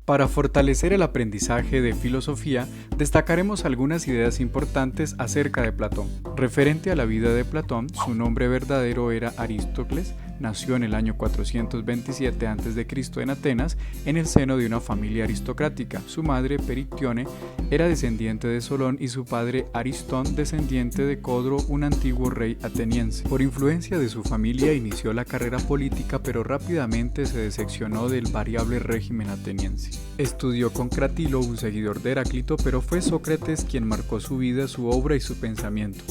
Para fortalecer el aprendizaje de filosofía, destacaremos algunas ideas importantes acerca de Platón. Referente a la vida de Platón, su nombre verdadero era Aristócles. Nació en el año 427 a.C. en Atenas, en el seno de una familia aristocrática. Su madre, Perictione, era descendiente de Solón y su padre, Aristón, descendiente de Codro, un antiguo rey ateniense. Por influencia de su familia inició la carrera política, pero rápidamente se decepcionó del variable régimen ateniense. Estudió con Cratilo, un seguidor de Heráclito, pero fue Sócrates quien marcó su vida, su obra y su pensamiento.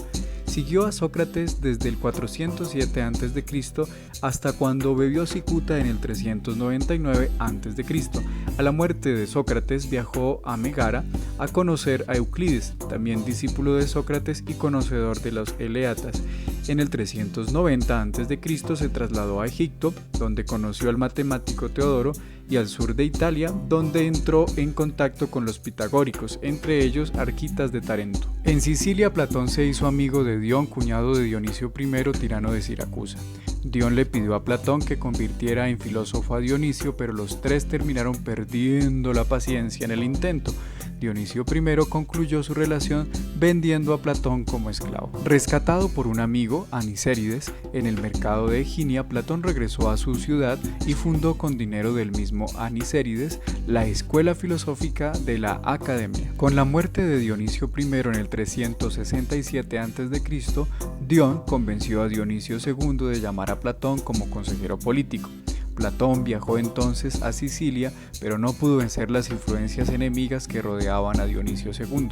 Siguió a Sócrates desde el 407 a.C. hasta cuando bebió cicuta en el 399 a.C. A la muerte de Sócrates viajó a Megara a conocer a Euclides, también discípulo de Sócrates y conocedor de los Eleatas. En el 390 a.C. se trasladó a Egipto, donde conoció al matemático Teodoro, y al sur de Italia, donde entró en contacto con los pitagóricos, entre ellos Arquitas de Tarento. En Sicilia, Platón se hizo amigo de Dion, cuñado de Dionisio I, tirano de Siracusa. Dion le pidió a Platón que convirtiera en filósofo a Dionisio, pero los tres terminaron perdiendo la paciencia en el intento. Dionisio I concluyó su relación vendiendo a Platón como esclavo. Rescatado por un amigo, Anicérides, en el mercado de Eginia, Platón regresó a su ciudad y fundó con dinero del mismo Anicérides la escuela filosófica de la Academia. Con la muerte de Dionisio I en el 367 a.C., Dion convenció a Dionisio II de llamar a Platón como consejero político. Platón viajó entonces a Sicilia, pero no pudo vencer las influencias enemigas que rodeaban a Dionisio II.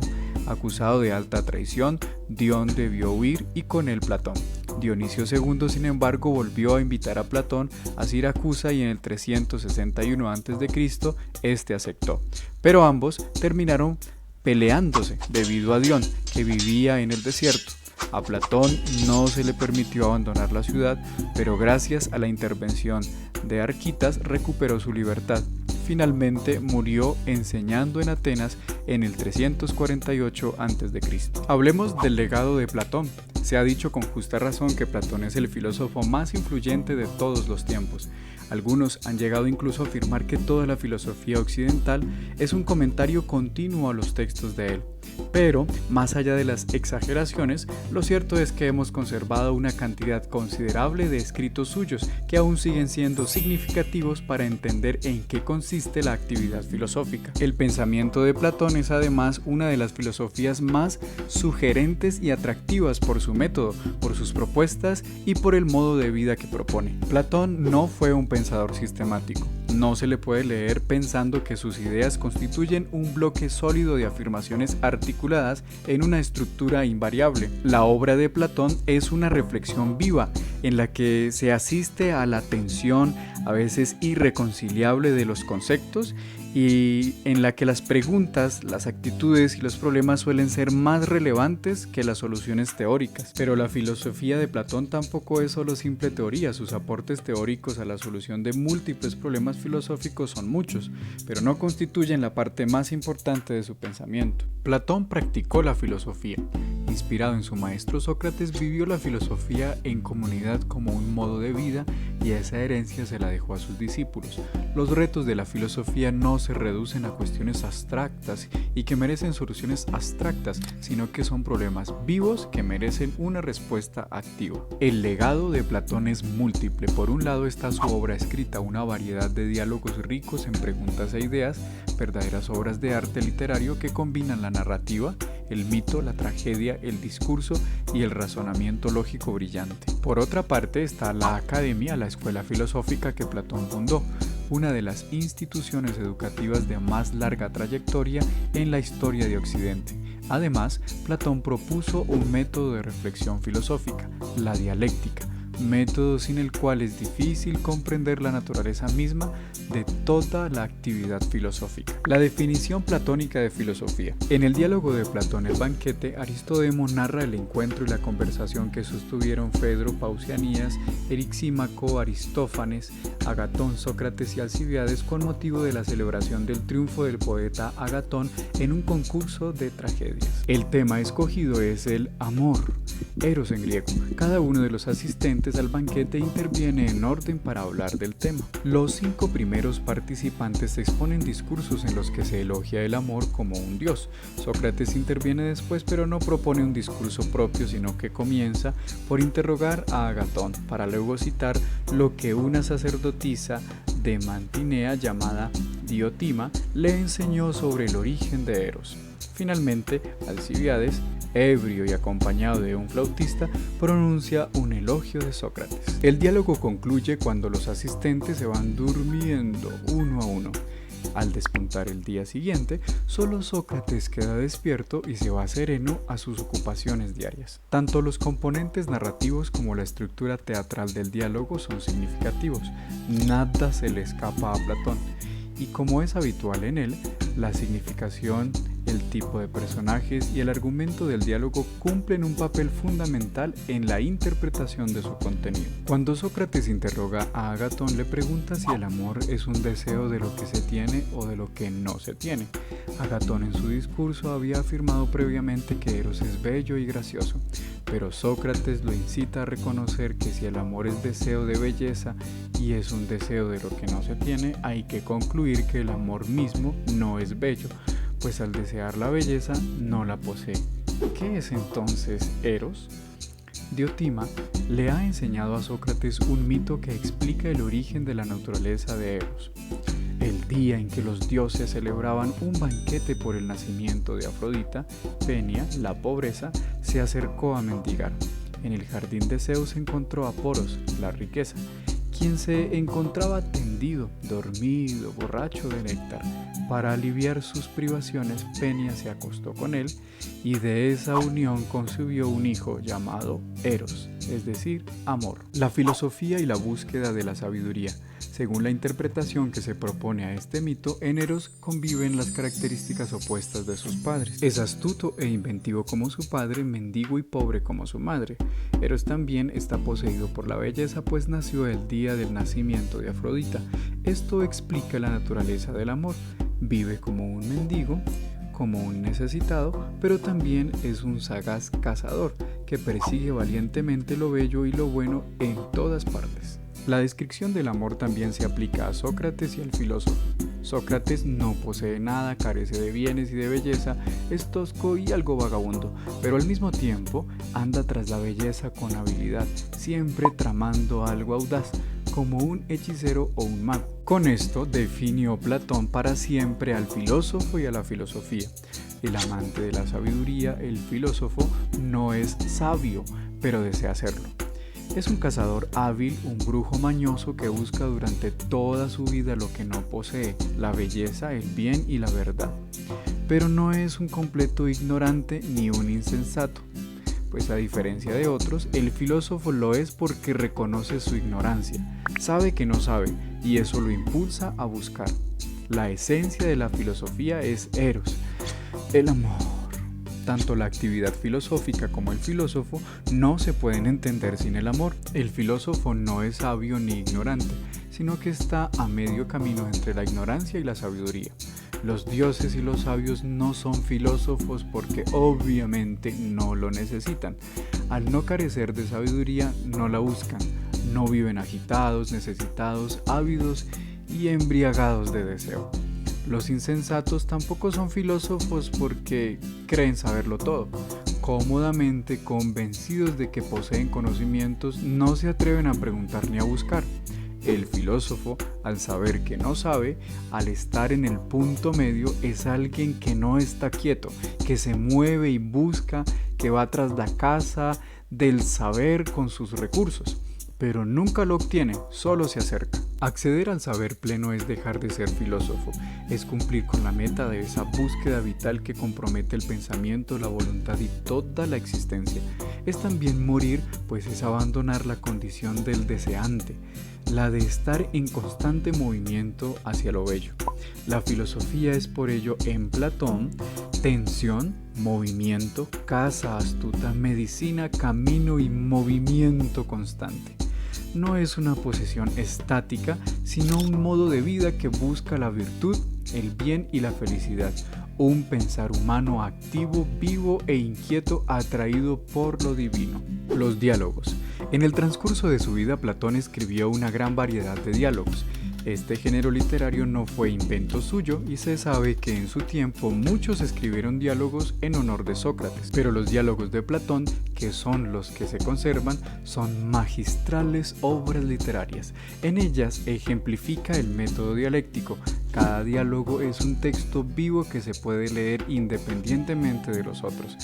Acusado de alta traición, Dion debió huir y con él Platón. Dionisio II, sin embargo, volvió a invitar a Platón a Siracusa y en el 361 a.C. este aceptó. Pero ambos terminaron peleándose debido a Dion, que vivía en el desierto. A Platón no se le permitió abandonar la ciudad, pero gracias a la intervención de Arquitas recuperó su libertad. Finalmente murió enseñando en Atenas en el 348 a.C. Hablemos del legado de Platón. Se ha dicho con justa razón que Platón es el filósofo más influyente de todos los tiempos. Algunos han llegado incluso a afirmar que toda la filosofía occidental es un comentario continuo a los textos de él. Pero, más allá de las exageraciones, lo cierto es que hemos conservado una cantidad considerable de escritos suyos que aún siguen siendo significativos para entender en qué consiste la actividad filosófica. El pensamiento de Platón es además una de las filosofías más sugerentes y atractivas por su método, por sus propuestas y por el modo de vida que propone. Platón no fue un pensador sistemático. No se le puede leer pensando que sus ideas constituyen un bloque sólido de afirmaciones articuladas en una estructura invariable. La obra de Platón es una reflexión viva en la que se asiste a la tensión a veces irreconciliable de los conceptos y en la que las preguntas, las actitudes y los problemas suelen ser más relevantes que las soluciones teóricas. Pero la filosofía de Platón tampoco es solo simple teoría. Sus aportes teóricos a la solución de múltiples problemas filosóficos son muchos, pero no constituyen la parte más importante de su pensamiento. Platón practicó la filosofía. Inspirado en su maestro Sócrates, vivió la filosofía en comunidad como un modo de vida y esa herencia se la dejó a sus discípulos. Los retos de la filosofía no se reducen a cuestiones abstractas y que merecen soluciones abstractas, sino que son problemas vivos que merecen una respuesta activa. El legado de Platón es múltiple. Por un lado está su obra escrita, una variedad de diálogos ricos en preguntas e ideas, verdaderas obras de arte literario que combinan la narrativa, el mito, la tragedia, el discurso y el razonamiento lógico brillante. Por otra parte está la Academia, la escuela filosófica que Platón fundó, una de las instituciones educativas de más larga trayectoria en la historia de Occidente. Además, Platón propuso un método de reflexión filosófica, la dialéctica, método sin el cual es difícil comprender la naturaleza misma de toda la actividad filosófica. La definición platónica de filosofía. En el diálogo de Platón, el banquete, Aristodemo narra el encuentro y la conversación que sostuvieron Fedro, Pausanias, Erixímaco, Aristófanes, Agatón, Sócrates y Alcibíades con motivo de la celebración del triunfo del poeta Agatón en un concurso de tragedias. El tema escogido es el amor. eros en griego. Cada uno de los asistentes al banquete interviene en orden para hablar del tema. Los 5 primeros participantes exponen discursos en los que se elogia el amor como un dios. Sócrates interviene después, pero no propone un discurso propio, sino que comienza por interrogar a Agatón, para luego citar lo que una sacerdotisa de Mantinea llamada Diotima le enseñó sobre el origen de Eros. Finalmente, Alcibíades, ebrio y acompañado de un flautista, pronuncia un elogio de Sócrates. El diálogo concluye cuando los asistentes se van durmiendo uno a uno. Al despuntar el día siguiente, solo Sócrates queda despierto y se va sereno a sus ocupaciones diarias. Tanto los componentes narrativos como la estructura teatral del diálogo son significativos. Nada se le escapa a Platón. Y como es habitual en él, la significación, el tipo de personajes y el argumento del diálogo cumplen un papel fundamental en la interpretación de su contenido. Cuando Sócrates interroga a Agatón, le pregunta si el amor es un deseo de lo que se tiene o de lo que no se tiene. Agatón en su discurso había afirmado previamente que Eros es bello y gracioso, pero Sócrates lo incita a reconocer que si el amor es deseo de belleza y es un deseo de lo que no se tiene, hay que concluir que el amor mismo no es bello, pues al desear la belleza no la posee. ¿Qué es entonces Eros? Diotima le ha enseñado a Sócrates un mito que explica el origen de la naturaleza de Eros. El día en que los dioses celebraban un banquete por el nacimiento de Afrodita, Fenia, la pobreza, se acercó a mendigar. En el jardín de Zeus encontró a Poros, la riqueza, quien se encontraba tendido, dormido, borracho de néctar. Para aliviar sus privaciones, Fenia se acostó con él y de esa unión concibió un hijo llamado Eros, es decir, amor. La filosofía y la búsqueda de la sabiduría. Según la interpretación que se propone a este mito, en Eros conviven las características opuestas de sus padres. Es astuto e inventivo como su padre, mendigo y pobre como su madre. Eros también está poseído por la belleza, pues nació el día del nacimiento de Afrodita. Esto explica la naturaleza del amor. Vive como un mendigo, como un necesitado, pero también es un sagaz cazador que persigue valientemente lo bello y lo bueno en todas partes. La descripción del amor también se aplica a Sócrates y al filósofo. Sócrates no posee nada, carece de bienes y de belleza, es tosco y algo vagabundo, pero al mismo tiempo anda tras la belleza con habilidad, siempre tramando algo audaz, como un hechicero o un mago. Con esto definió Platón para siempre al filósofo y a la filosofía. El amante de la sabiduría, el filósofo, no es sabio, pero desea serlo. Es un cazador hábil, un brujo mañoso que busca durante toda su vida lo que no posee, la belleza, el bien y la verdad. Pero no es un completo ignorante ni un insensato, pues a diferencia de otros, el filósofo lo es porque reconoce su ignorancia, sabe que no sabe y eso lo impulsa a buscar. La esencia de la filosofía es Eros, el amor. Tanto la actividad filosófica como el filósofo no se pueden entender sin el amor. El filósofo no es sabio ni ignorante, sino que está a medio camino entre la ignorancia y la sabiduría. Los dioses y los sabios no son filósofos porque obviamente no lo necesitan. Al no carecer de sabiduría, no la buscan. No viven agitados, necesitados, ávidos y embriagados de deseo. Los insensatos tampoco son filósofos porque creen saberlo todo. Cómodamente convencidos de que poseen conocimientos, no se atreven a preguntar ni a buscar. El filósofo, al saber que no sabe, al estar en el punto medio, es alguien que no está quieto, que se mueve y busca, que va tras la caza del saber con sus recursos. Pero nunca lo obtiene, solo se acerca. Acceder al saber pleno es dejar de ser filósofo, es cumplir con la meta de esa búsqueda vital que compromete el pensamiento, la voluntad y toda la existencia. Es también morir, pues es abandonar la condición del deseante, la de estar en constante movimiento hacia lo bello. La filosofía es por ello en Platón tensión, movimiento, caza astuta, medicina, camino y movimiento constante. no es una posesión estática, sino un modo de vida que busca la virtud, el bien y la felicidad. Un pensar humano activo, vivo e inquieto atraído por lo divino. Los diálogos. En el transcurso de su vida, Platón escribió una gran variedad de diálogos. Este género literario no fue invento suyo y se sabe que en su tiempo muchos escribieron diálogos en honor de Sócrates, pero los diálogos de Platón, que son los que se conservan, son magistrales obras literarias. En ellas ejemplifica el método dialéctico. Cada diálogo es un texto vivo que se puede leer independientemente de los otros.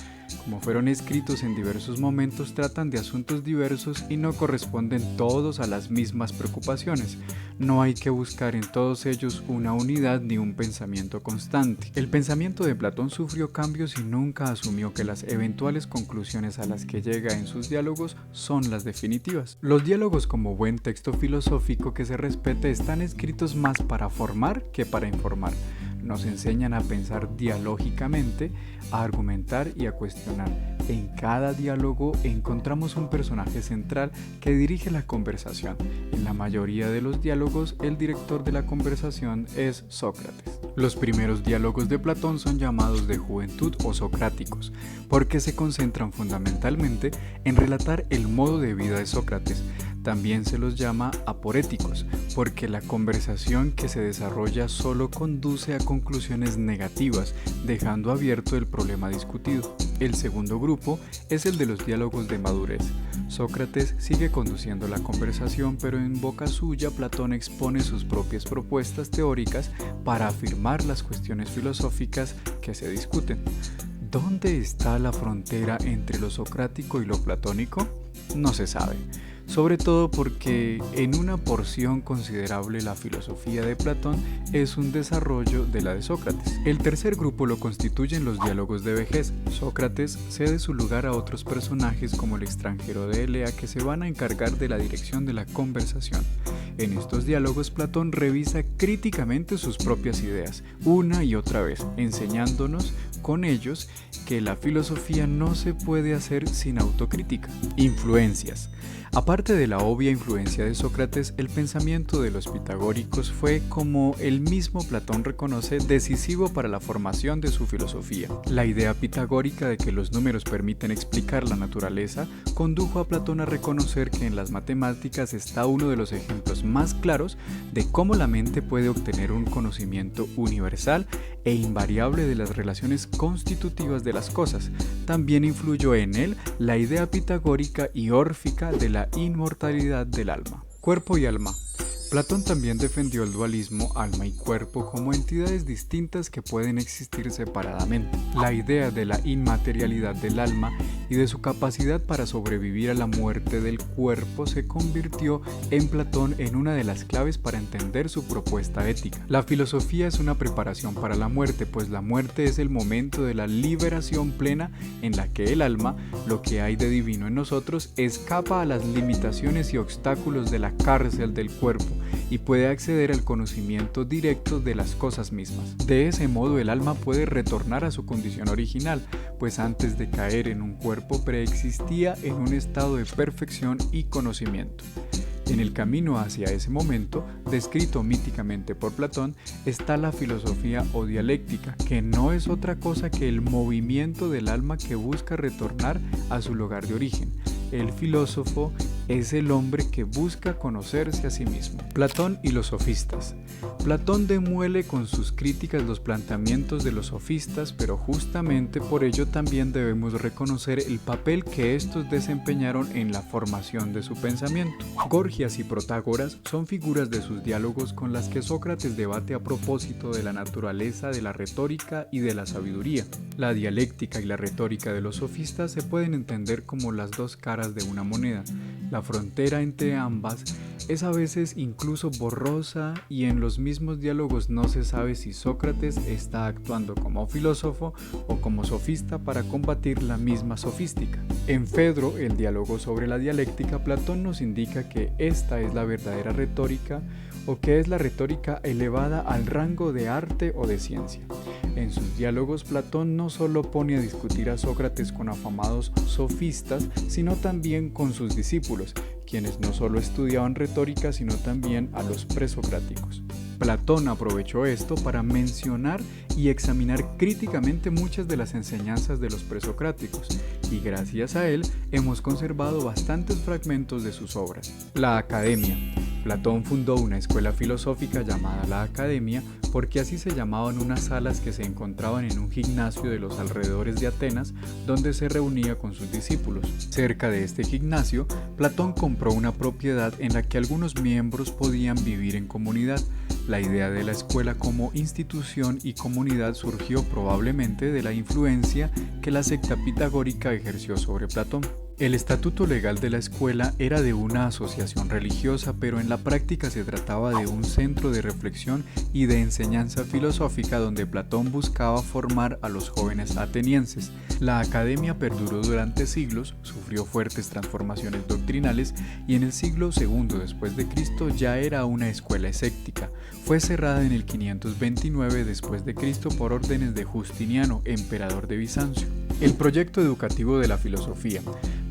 Como fueron escritos en diversos momentos, tratan de asuntos diversos y no corresponden todos a las mismas preocupaciones. No hay que buscar en todos ellos una unidad ni un pensamiento constante. El pensamiento de Platón sufrió cambios y nunca asumió que las eventuales conclusiones a las que llega en sus diálogos son las definitivas. Los diálogos, como buen texto filosófico que se respete, están escritos más para formar que para informar. Nos enseñan a pensar dialógicamente, a argumentar y a cuestionar. En cada diálogo encontramos un personaje central que dirige la conversación. En la mayoría de los diálogos, el director de la conversación es Sócrates. Los primeros diálogos de Platón son llamados de juventud o socráticos, porque se concentran fundamentalmente en relatar el modo de vida de Sócrates. También se los llama aporéticos, porque la conversación que se desarrolla solo conduce a conclusiones negativas, dejando abierto el problema discutido. El segundo grupo es el de los diálogos de madurez. Sócrates sigue conduciendo la conversación, pero en boca suya Platón expone sus propias propuestas teóricas para afirmar las cuestiones filosóficas que se discuten. ¿Dónde está la frontera entre lo socrático y lo platónico? No se sabe. Sobre todo porque en una porción considerable la filosofía de Platón es un desarrollo de la de Sócrates. El tercer grupo lo constituyen los diálogos de vejez. Sócrates cede su lugar a otros personajes como el extranjero de Elea, que se van a encargar de la dirección de la conversación. En estos diálogos Platón revisa críticamente sus propias ideas, una y otra vez, enseñándonos con ellos que la filosofía no se puede hacer sin autocrítica. Influencias. Aparte de la obvia influencia de Sócrates, el pensamiento de los pitagóricos fue, como el mismo Platón reconoce, decisivo para la formación de su filosofía. La idea pitagórica de que los números permiten explicar la naturaleza condujo a Platón a reconocer que en las matemáticas está uno de los ejemplos más claros de cómo la mente puede obtener un conocimiento universal e invariable de las relaciones constitutivas de las cosas. También influyó en él la idea pitagórica y órfica de la inmortalidad del alma. Cuerpo y alma. Platón también defendió el dualismo alma y cuerpo como entidades distintas que pueden existir separadamente. La idea de la inmaterialidad del alma y de su capacidad para sobrevivir a la muerte del cuerpo se convirtió en Platón en una de las claves para entender su propuesta ética. La filosofía es una preparación para la muerte, pues la muerte es el momento de la liberación plena en la que el alma, lo que hay de divino en nosotros, escapa a las limitaciones y obstáculos de la cárcel del cuerpo y puede acceder al conocimiento directo de las cosas mismas. De ese modo el alma puede retornar a su condición original, pues antes de caer en un cuerpo preexistía en un estado de perfección y conocimiento. En el camino hacia ese momento, descrito míticamente por Platón, está la filosofía o dialéctica, que no es otra cosa que el movimiento del alma que busca retornar a su lugar de origen. El filósofo es el hombre que busca conocerse a sí mismo. Platón y los sofistas. Platón demuele con sus críticas los planteamientos de los sofistas, pero justamente por ello también debemos reconocer el papel que estos desempeñaron en la formación de su pensamiento. Gorgias y Protágoras son figuras de sus diálogos con las que Sócrates debate a propósito de la naturaleza de la retórica y de la sabiduría. La dialéctica y la retórica de los sofistas se pueden entender como las dos caras de una moneda. La frontera entre ambas es a veces incluso borrosa y en los mismos diálogos no se sabe si Sócrates está actuando como filósofo o como sofista para combatir la misma sofística. En Fedro, el diálogo sobre la dialéctica, Platón nos indica que esta es la verdadera retórica o que es la retórica elevada al rango de arte o de ciencia. En sus diálogos, Platón no solo pone a discutir a Sócrates con afamados sofistas, sino también con sus discípulos, quienes no solo estudiaban retórica, sino también a los presocráticos. Platón aprovechó esto para mencionar y examinar críticamente muchas de las enseñanzas de los presocráticos, y gracias a él hemos conservado bastantes fragmentos de sus obras. La Academia. Platón fundó una escuela filosófica llamada la Academia porque así se llamaban unas salas que se encontraban en un gimnasio de los alrededores de Atenas donde se reunía con sus discípulos. Cerca de este gimnasio, Platón compró una propiedad en la que algunos miembros podían vivir en comunidad. La idea de la escuela como institución y comunidad surgió probablemente de la influencia que la secta pitagórica ejerció sobre Platón. El estatuto legal de la escuela era de una asociación religiosa, pero en la práctica se trataba de un centro de reflexión y de enseñanza filosófica donde Platón buscaba formar a los jóvenes atenienses. La academia perduró durante siglos, sufrió fuertes transformaciones doctrinales y en el siglo II después de Cristo ya era una escuela escéptica. Fue cerrada en el 529 después de Cristo por órdenes de Justiniano, emperador de Bizancio. El proyecto educativo de la filosofía.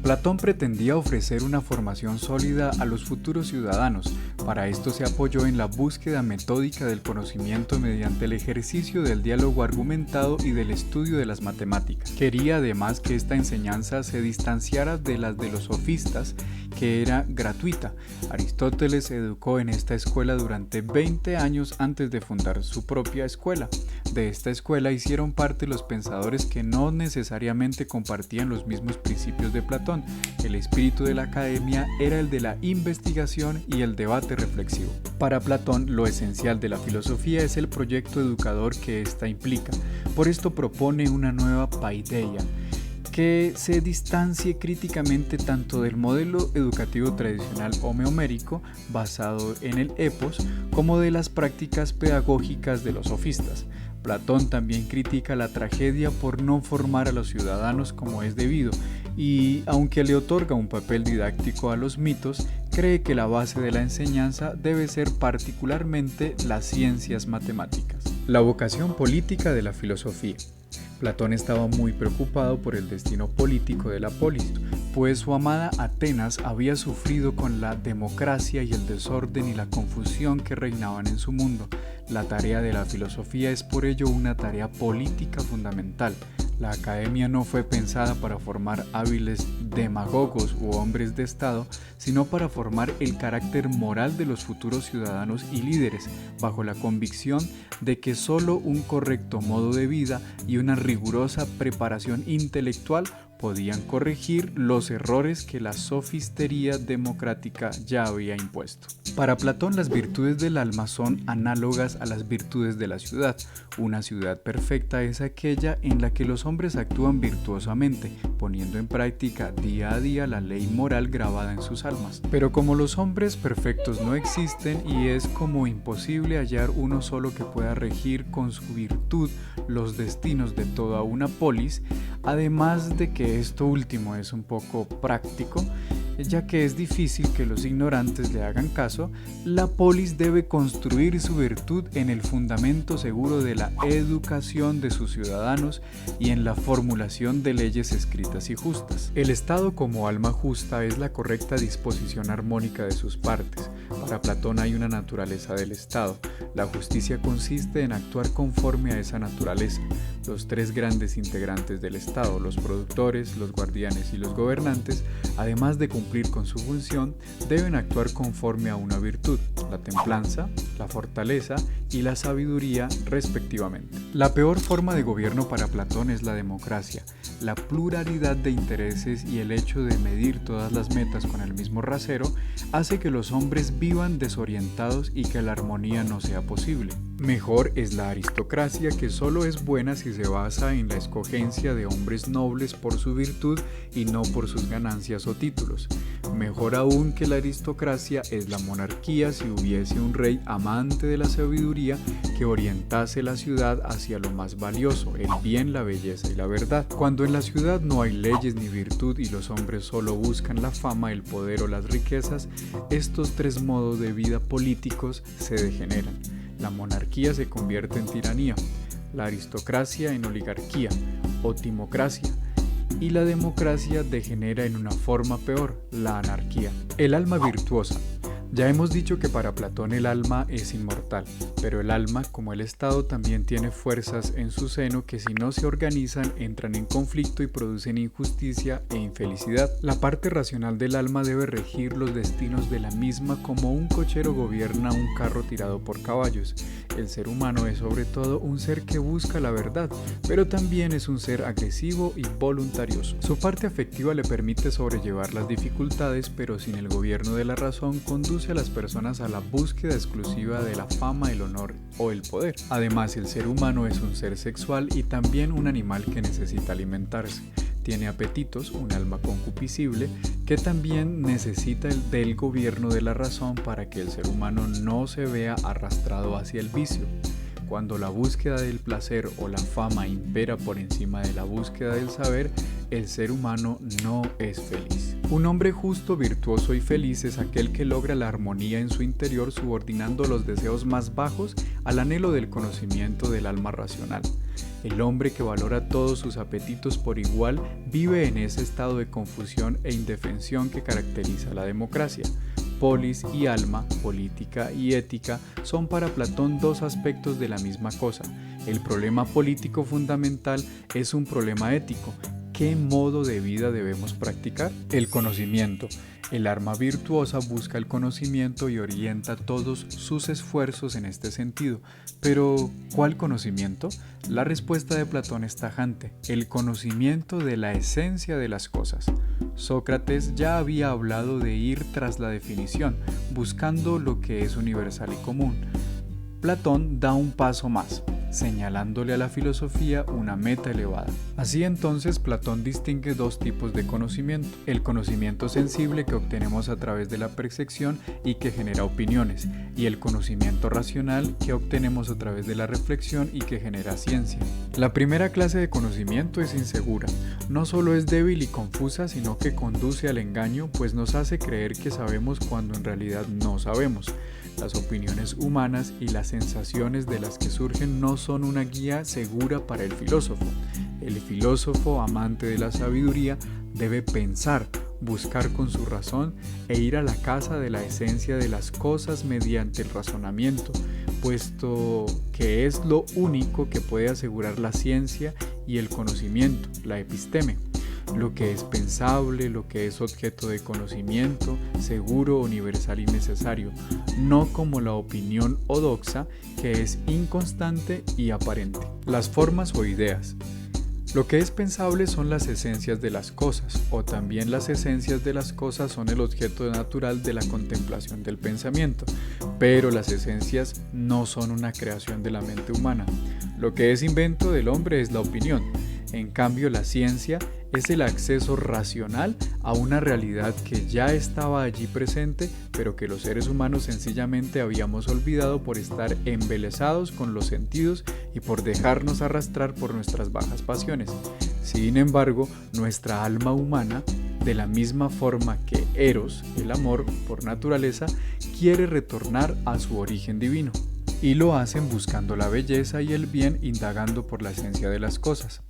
Platón pretendía ofrecer una formación sólida a los futuros ciudadanos. Para esto se apoyó en la búsqueda metódica del conocimiento mediante el ejercicio del diálogo argumentado y del estudio de las matemáticas. Quería además que esta enseñanza se distanciara de las de los sofistas, que era gratuita. Aristóteles se educó en esta escuela durante 20 años antes de fundar su propia escuela. De esta escuela hicieron parte los pensadores que no necesariamente compartían los mismos principios de Platón. El espíritu de la academia era el de la investigación y el debate reflexivo. Para Platón, lo esencial de la filosofía es el proyecto educador que ésta implica. Por esto propone una nueva paideia, que se distancie críticamente tanto del modelo educativo tradicional homeomérico basado en el epos como de las prácticas pedagógicas de los sofistas. Platón también critica la tragedia por no formar a los ciudadanos como es debido y, aunque le otorga un papel didáctico a los mitos, cree que la base de la enseñanza debe ser particularmente las ciencias matemáticas. La vocación política de la filosofía. Platón estaba muy preocupado por el destino político de la polis, pues su amada Atenas había sufrido con la democracia y el desorden y la confusión que reinaban en su mundo. La tarea de la filosofía es por ello una tarea política fundamental. La academia no fue pensada para formar hábiles demagogos u hombres de Estado, sino para formar el carácter moral de los futuros ciudadanos y líderes, bajo la convicción de que solo un correcto modo de vida y una rigurosa preparación intelectual podían corregir los errores que la sofistería democrática ya había impuesto. Para Platón, las virtudes del alma son análogas a las virtudes de la ciudad. Una ciudad perfecta es aquella en la que los hombres actúan virtuosamente, poniendo en práctica día a día la ley moral grabada en sus almas. Pero como los hombres perfectos no existen y es como imposible hallar uno solo que pueda regir con su virtud los destinos de toda una polis, además de que esto último es un poco práctico, ya que es difícil que los ignorantes le hagan caso, la polis debe construir su virtud en el fundamento seguro de la educación de sus ciudadanos y en la formulación de leyes escritas y justas. El Estado como alma justa es la correcta disposición armónica de sus partes. Para Platón hay una naturaleza del Estado. La justicia consiste en actuar conforme a esa naturaleza. Los tres grandes integrantes del Estado, los productores, los guardianes y los gobernantes, además de cumplir con su función, deben actuar conforme a una virtud, la templanza, la fortaleza y la sabiduría respectivamente. La peor forma de gobierno para Platón es la democracia. La pluralidad de intereses y el hecho de medir todas las metas con el mismo rasero hace que los hombres vivan desorientados y que la armonía no sea posible. Mejor es la aristocracia, que solo es buena si se basa en la escogencia de hombres nobles por su virtud y no por sus ganancias o títulos. Mejor aún que la aristocracia es la monarquía si hubiese un rey amante de la sabiduría que orientase la ciudad hacia lo más valioso, el bien, la belleza y la verdad. Cuando en la ciudad no hay leyes ni virtud y los hombres solo buscan la fama, el poder o las riquezas, estos tres modos de vida políticos se degeneran. La monarquía se convierte en tiranía, la aristocracia en oligarquía o timocracia, y la democracia degenera en una forma peor, la anarquía. El alma virtuosa. Ya hemos dicho que para Platón el alma es inmortal, pero el alma, como el Estado, también tiene fuerzas en su seno que si no se organizan entran en conflicto y producen injusticia e infelicidad. La parte racional del alma debe regir los destinos de la misma como un cochero gobierna un carro tirado por caballos. El ser humano es sobre todo un ser que busca la verdad, pero también es un ser agresivo y voluntarioso. Su parte afectiva le permite sobrellevar las dificultades, pero sin el gobierno de la razón conduce a las personas a la búsqueda exclusiva de la fama, el honor o el poder. Además, el ser humano es un ser sexual y también un animal que necesita alimentarse. Tiene apetitos, un alma concupiscible, que también necesita del gobierno de la razón para que el ser humano no se vea arrastrado hacia el vicio. Cuando la búsqueda del placer o la fama impera por encima de la búsqueda del saber, el ser humano no es feliz. Un hombre justo, virtuoso y feliz es aquel que logra la armonía en su interior subordinando los deseos más bajos al anhelo del conocimiento del alma racional. El hombre que valora todos sus apetitos por igual vive en ese estado de confusión e indefensión que caracteriza la democracia. Polis y alma, política y ética, son para Platón dos aspectos de la misma cosa. El problema político fundamental es un problema ético. ¿Qué modo de vida debemos practicar? El conocimiento. El alma virtuosa busca el conocimiento y orienta todos sus esfuerzos en este sentido. Pero, ¿cuál conocimiento? La respuesta de Platón es tajante: el conocimiento de la esencia de las cosas. Sócrates ya había hablado de ir tras la definición, buscando lo que es universal y común. Platón da un paso más, señalándole a la filosofía una meta elevada. Así entonces, Platón distingue dos tipos de conocimiento: el conocimiento sensible que obtenemos a través de la percepción y que genera opiniones, y el conocimiento racional que obtenemos a través de la reflexión y que genera ciencia. La primera clase de conocimiento es insegura, no solo es débil y confusa, sino que conduce al engaño, pues nos hace creer que sabemos cuando en realidad no sabemos. Las opiniones humanas y las sensaciones de las que surgen no son una guía segura para el filósofo. El filósofo, amante de la sabiduría, debe pensar, buscar con su razón e ir a la casa de la esencia de las cosas mediante el razonamiento, puesto que es lo único que puede asegurar la ciencia y el conocimiento, la episteme. Lo que es pensable, lo que es objeto de conocimiento, seguro, universal y necesario, no como la opinión odoxa que es inconstante y aparente. Las formas o ideas. Lo que es pensable son las esencias de las cosas, o también las esencias de las cosas son el objeto natural de la contemplación del pensamiento, pero las esencias no son una creación de la mente humana. Lo que es invento del hombre es la opinión. En cambio, la ciencia es el acceso racional a una realidad que ya estaba allí presente, pero que los seres humanos sencillamente habíamos olvidado por estar embelesados con los sentidos y por dejarnos arrastrar por nuestras bajas pasiones. Sin embargo, nuestra alma humana, de la misma forma que Eros, el amor por naturaleza, quiere retornar a su origen divino, y lo hacen buscando la belleza y el bien, indagando por la esencia de las cosas.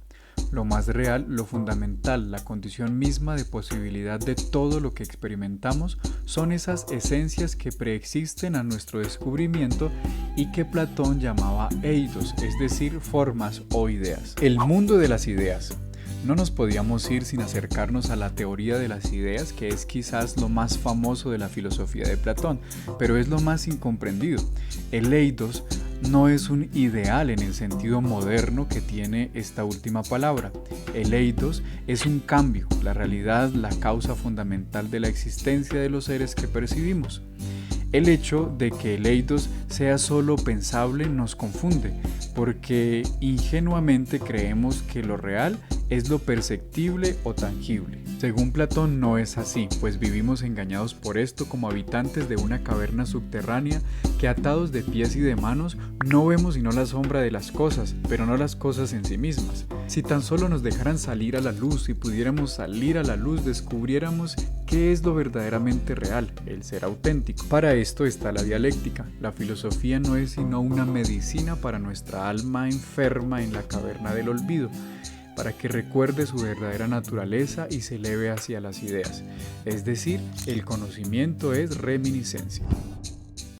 Lo más real, lo fundamental, la condición misma de posibilidad de todo lo que experimentamos son esas esencias que preexisten a nuestro descubrimiento y que Platón llamaba eidos, es decir, formas o ideas. El mundo de las ideas. No nos podíamos ir sin acercarnos a la teoría de las ideas, que es quizás lo más famoso de la filosofía de Platón, pero es lo más incomprendido. El eidos no es un ideal en el sentido moderno que tiene esta última palabra. El eidos es un cambio, la realidad, la causa fundamental de la existencia de los seres que percibimos. El hecho de que el eidos sea solo pensable nos confunde, porque ingenuamente creemos que lo real es lo perceptible o tangible. Según Platón no es así, pues vivimos engañados por esto como habitantes de una caverna subterránea que atados de pies y de manos no vemos sino la sombra de las cosas, pero no las cosas en sí mismas. Si tan solo nos dejaran salir a la luz y pudiéramos salir a la luz, descubriéramos qué es lo verdaderamente real, el ser auténtico. Para esto está la dialéctica. La filosofía no es sino una medicina para nuestra alma enferma en la caverna del olvido. para que recuerde su verdadera naturaleza y se eleve hacia las ideas. Es decir, el conocimiento es reminiscencia.